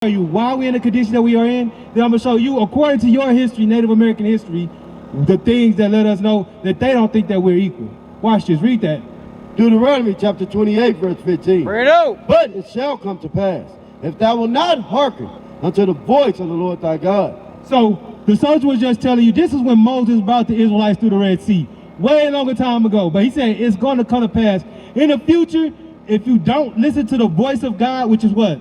You why we're in the condition that we are in, then I'm going to show you, according to your history, Native American history, the things that let us know that they don't think that we're equal. Watch this, read that. Deuteronomy chapter 28, verse 15. Bring it out. But it shall come to pass, if thou wilt not hearken unto the voice of the Lord thy God. So the soldier was just telling you, this is when Moses brought the Israelites through the Red Sea, way longer time ago. But he said it's going to come to pass in the future if you don't listen to the voice of God, which is what?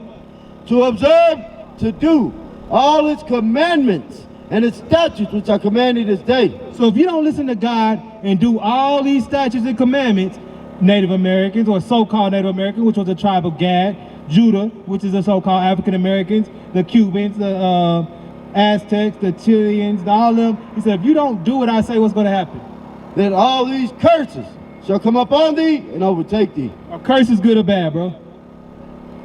To observe, to do all his commandments and his statutes which I command thee this day. So if you don't listen to God and do all these statutes and commandments, Native Americans, or so-called Native Americans, which was a tribe of Gad, Judah, which is the so-called African Americans, the Cubans, the Aztecs, the Chileans, all of them. He said, if you don't do what I say, what's going to happen? Then all these curses shall come upon thee and overtake thee. A curse is good or bad, bro?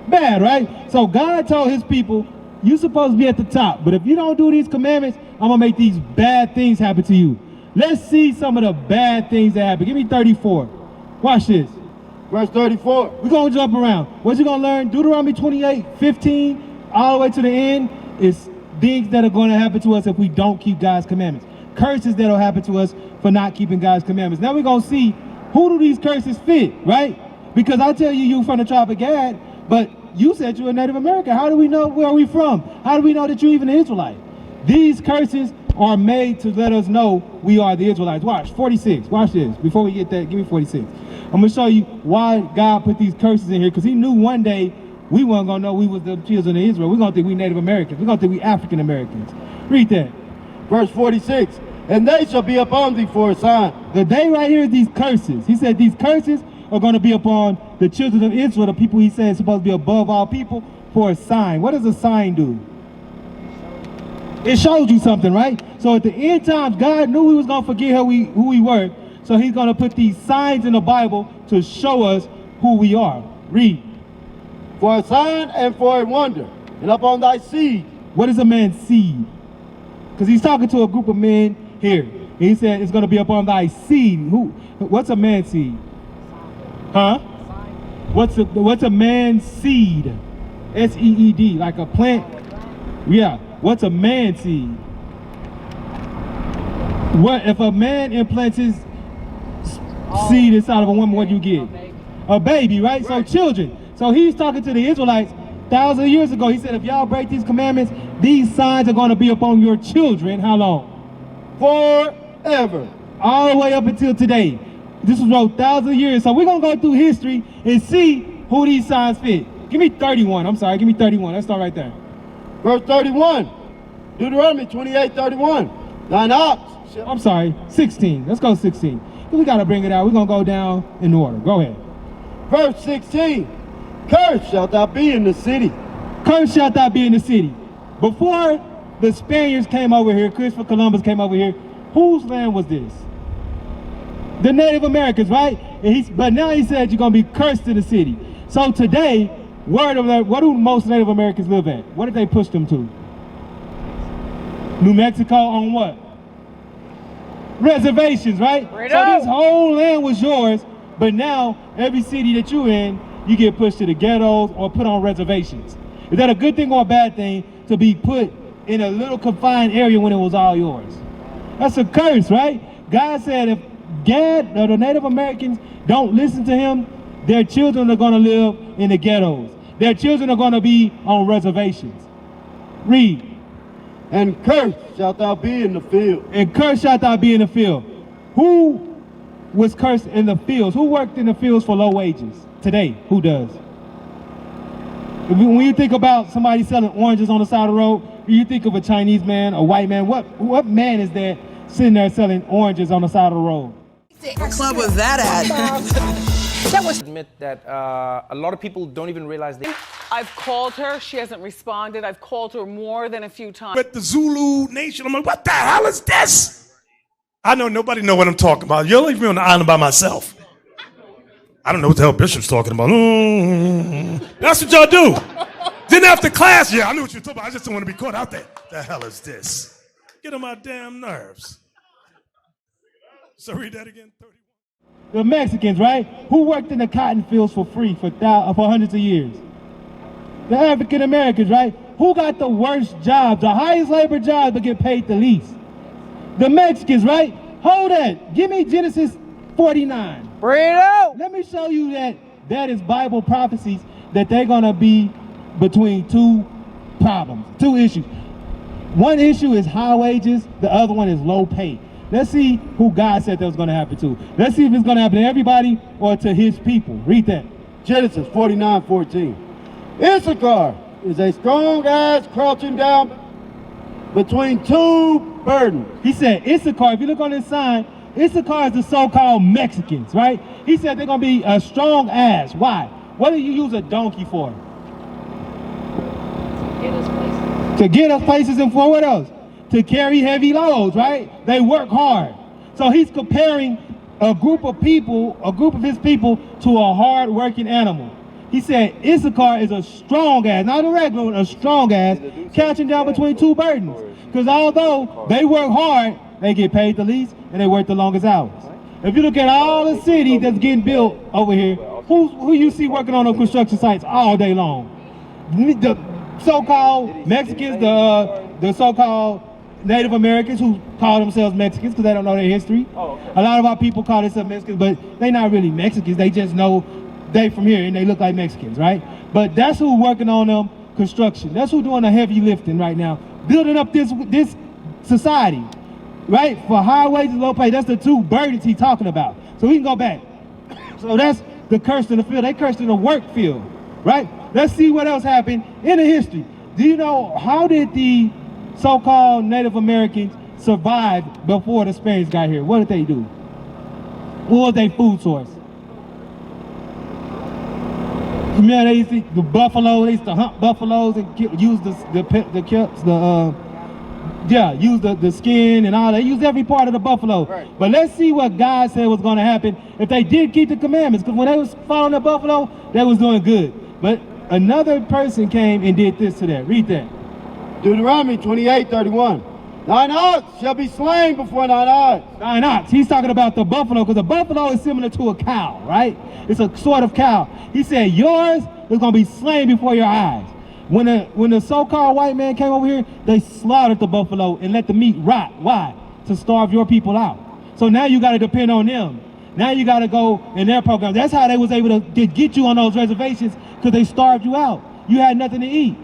Bad, right? So God told his people, you're supposed to be at the top, but if you don't do these commandments, I'm going to make these bad things happen to you. Let's see some of the bad things that happen. Give me 34. Watch this. Verse 34. We're going to jump around. What you going to learn? Deuteronomy 28, 15, all the way to the end is things that are going to happen to us if we don't keep God's commandments. Curses that will happen to us for not keeping God's commandments. Now we're going to see who do these curses fit, right? Because I tell you, you from the tribe of Gad, but you said you're a Native American. How do we know where are we from? How do we know that you're even an Israelite? These curses are made to let us know we are the Israelites. Watch, 46. Watch this. Before we get that, give me 46. I'm going to show you why God put these curses in here, because he knew one day we weren't going to know we was the children of Israel. We're going to think we Native Americans. We're going to think we African Americans. Read that. Verse 46. And they shall be upon thee for a sign. The day right here is these curses. He said these curses are going to be upon the children of Israel, the people he said is supposed to be above all people, for a sign. What does a sign do? It shows you something, right? So at the end times, God knew he was going to forget who we were. So he's going to put these signs in the Bible to show us who we are. Read. For a sign and for a wonder, and upon thy seed. What is a man's seed? Because he's talking to a group of men here. And he said it's going to be upon thy seed. What's a man's seed? Huh? What's a man's seed? S-E-E-D, like a plant. Yeah. What's a man's seed? What if a man implants his seed inside of a woman? What do you get? A baby, right? So children. So he's talking to the Israelites thousands of years ago. He said, if y'all break these commandments, these signs are going to be upon your children. How long? Forever. All the way up until today. This was wrote thousands of years. So we're going to go through history and see who these signs fit. Give me 31. I'm sorry. Give me 31. Let's start right there. Verse 31. Deuteronomy 28, 31. Thine ox. I'm sorry. 16. Let's go 16. We got to bring it out. We're going to go down in order. Go ahead. Verse 16. Cursed shalt thou be in the city. Cursed shalt thou be in the city. Before the Spaniards came over here, Christopher Columbus came over here, whose land was this? The Native Americans, right? But now he said you're going to be cursed in the city. So today, where do most Native Americans live at? What did they push them to? New Mexico on what? Reservations, right? So this whole land was yours, but now every city that you're in, you get pushed to the ghettos or put on reservations. Is that a good thing or a bad thing to be put in a little confined area when it was all yours? That's a curse, right? God said if Gad or the Native Americans don't listen to him, their children are going to live in the ghettos. Their children are going to be on reservations. Read. And cursed shalt thou be in the field. And cursed shalt thou be in the field. Who was cursed in the fields? Who worked in the fields for low wages? Today, who does? When you think about somebody selling oranges on the side of the road, you think of a Chinese man, a white man. What man is there sitting there selling oranges on the side of the road? What club was that at? That was admit that a lot of people don't even realize they. I've called her. She hasn't responded. I've called her more than a few times. But the Zulu nation, I'm like, what the hell is this? I know nobody know what I'm talking about. You'll leave me on the island by myself. I don't know what the hell Bishop's talking about. That's what y'all do. Then after class, yeah, I knew what you were talking about. I just don't want to be caught out there. The hell is this? Get on my damn nerves. So read that again. 31. The Mexicans, right? Who worked in the cotton fields for free for hundreds of years? The African Americans, right? who got the worst jobs, the highest labor jobs, but get paid the least? The Mexicans, right? Hold that. Give me Genesis 49. Bring it out. Let me show you that is Bible prophecies that they're going to be between two problems, two issues. One issue is high wages. The other one is low pay. Let's see who God said that was going to happen to. Let's see if it's going to happen to everybody or to his people. Read that. Genesis 49:14. Issachar is a strong ass crouching down between two burdens. He said Issachar, if you look on this sign, Issachar is the so-called Mexicans, right? He said they're going to be a strong ass. Why? What do you use a donkey for? To get us places and for what else? To carry heavy loads, right? They work hard. So he's comparing a group of people, a group of his people, to a hard-working animal. He said Issachar is a strong ass, not a regular one, a strong ass, catching down between two burdens. Because although they work hard, they get paid the least and they work the longest hours. If you look at all the cities that's getting built over here, who you see working on those construction sites all day long? The so-called Mexicans, the so-called Native Americans who call themselves Mexicans because they don't know their history. A lot of our people call themselves Mexicans, but they're not really Mexicans. They just know they from here and they look like Mexicans, right? But that's who working on them construction. That's who doing the heavy lifting right now, building up this society, right? For high wages, low pay. That's the two burdens he's talking about. So we can go back. So that's the curse in the field. They cursed in the work field, right? Let's see what else happened in the history. Do you know how did the so-called Native Americans survive before the Spaniards got here? What did they do? What was their food source? Man, they used to eat the buffalo. They used to hunt buffaloes and use the skin and all that. They used every part of the buffalo. Right. But let's see what God said was going to happen if they did keep the commandments. Because when they was following the buffalo, they was doing good. But another person came and did this to that. Read that. Deuteronomy 28:31. Thine ox shall be slain before thine eyes. Thine ox. He's talking about the buffalo because the buffalo is similar to a cow, right? It's a sort of cow. He said yours is going to be slain before your eyes. When the so-called white man came over here, they slaughtered the buffalo and let the meat rot. Why? To starve your people out. So now you got to depend on them. Now you got to go in their program. That's how they was able to get you on those reservations because they starved you out. You had nothing to eat.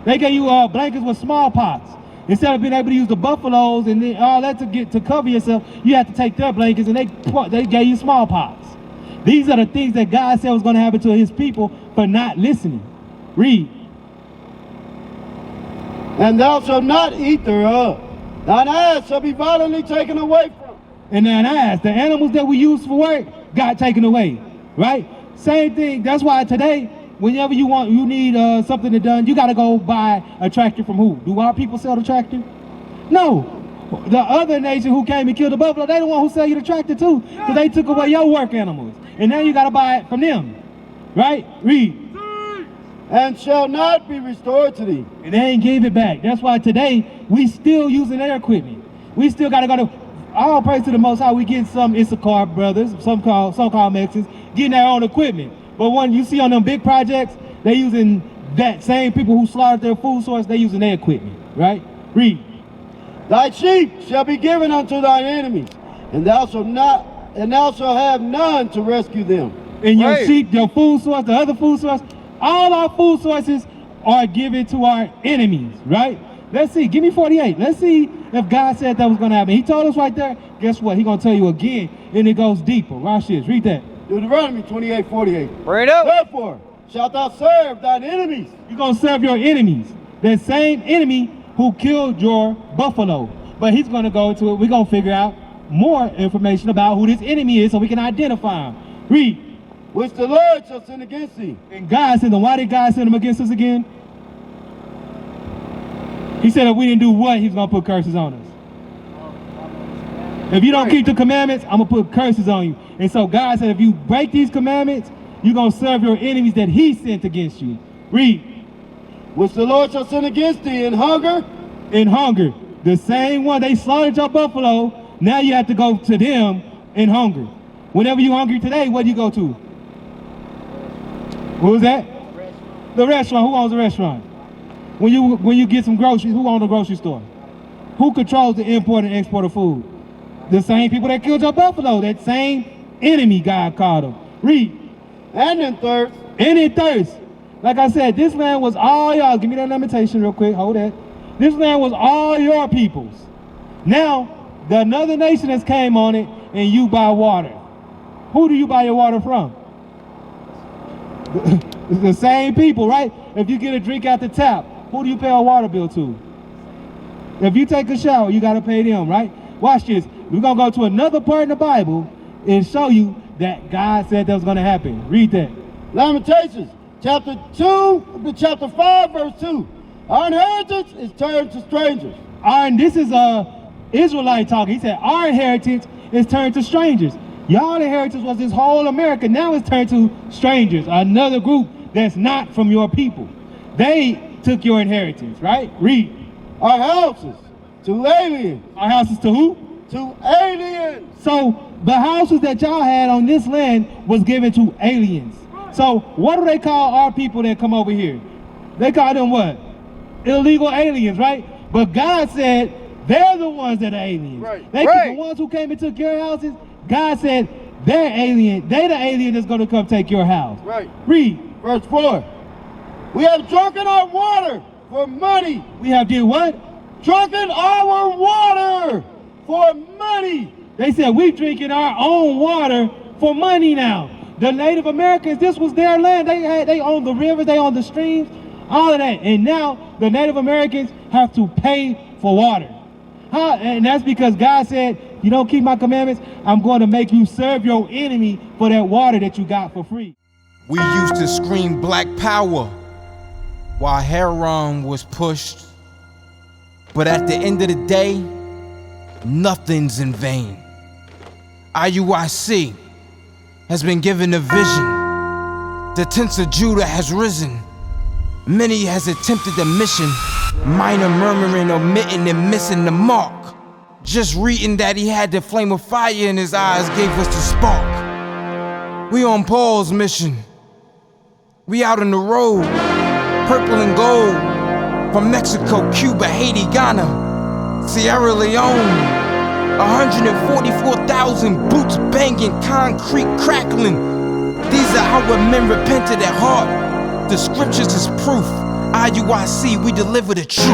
They gave you blankets with smallpox. Instead of being able to use the buffaloes and all that to cover yourself, you had to take their blankets and they gave you smallpox. These are the things that God said was going to happen to his people for not listening. Read. And thou shalt not eat thereof. Thine ass shall be violently taken away from. And thine ass, the animals that we use for work, got taken away, right? Same thing. That's why today, whenever you need something done, you got to go buy a tractor from who? Do our people sell the tractor? No. The other nation who came and killed the buffalo, they the one who sell you the tractor too, because they took away your work animals. And now you got to buy it from them, right? Read. And shall not be restored to thee. And they ain't gave it back. That's why today we still using their equipment. We still got to go to, all praise to the Most High, we get some Issachar brothers, so-called Mexicans, getting their own equipment. But when you see on them big projects, they using that same people who slaughtered their food source, they using their equipment, right? Read. Thy sheep shall be given unto thine enemies, and thou shalt have none to rescue them. And your sheep, your food source, the other food source, all our food sources are given to our enemies, right? Let's see, give me 48. Let's see if God said that was going to happen. He told us right there. Guess what? He's going to tell you again, and it goes deeper. Watch this. Read that. Deuteronomy 28:48. Bring it up. Therefore shalt thou serve thine enemies. You're going to serve your enemies. That same enemy who killed your buffalo. But he's going to go to it. We're going to figure out more information about who this enemy is so we can identify him. Read. Which the Lord shall send against thee. And God sent them. Why did God send them against us again? He said if we didn't do what, he's going to put curses on us. If you don't keep the commandments, I'm going to put curses on you. And so God said if you break these commandments, you're going to serve your enemies that he sent against you. Read. Which the Lord shall send against thee in hunger. In hunger. The same one, they slaughtered your buffalo. Now you have to go to them in hunger. Whenever you're hungry today, what do you go to? What was that? The restaurant. Who owns the restaurant? when you get some groceries, who owns the grocery store? Who controls the import and export of food? The same people that killed your buffalo, that same enemy God called them. Read. And in thirst. And in thirst. Like I said, this land was all y'all. Give me that lamentation real quick. Hold that. This land was all your people's. Now, another nation has came on it, and you buy water. Who do you buy your water from? The same people, right? If you get a drink out the tap, who do you pay a water bill to? If you take a shower, you got to pay them, right? Watch this. We're going to go to another part in the Bible and show you that God said that was going to happen. Read that. Lamentations, chapter 5, verse 2. Our inheritance is turned to strangers. And this is Israelite talking. He said, our inheritance is turned to strangers. Y'all inheritance was this whole America. Now it's turned to strangers, another group that's not from your people. They took your inheritance, right? Read. Our houses to aliens. Our houses to who? To aliens. So the houses that y'all had on this land was given to aliens. So what do they call our people that come over here? They call them what? Illegal aliens, right? But God said they're the ones that are aliens. Right. The ones who came and took your houses. God said they're alien. They the alien that's going to come take your house. Right. Read. Verse 4. We have drunken our water for money. We have did what? Drunken our water for money. They said we drinking our own water for money now. The Native Americans, this was their land. They owned the rivers, they owned the streams, all of that. And now the Native Americans have to pay for water. And that's because God said, you don't keep my commandments, I'm going to make you serve your enemy for that water that you got for free. We used to scream black power while heroin was pushed. But at the end of the day, nothing's in vain. IUIC has been given a vision. The tents of Judah has risen. Many has attempted the mission. Minor murmuring, omitting, and missing the mark. Just reading that he had the flame of fire in his eyes gave us the spark. We on Paul's mission. We out on the road, purple and gold. From Mexico, Cuba, Haiti, Ghana, Sierra Leone. 144,000 boots banging, concrete crackling. These are our men repented at heart. The scriptures is proof. IUIC, we deliver the truth.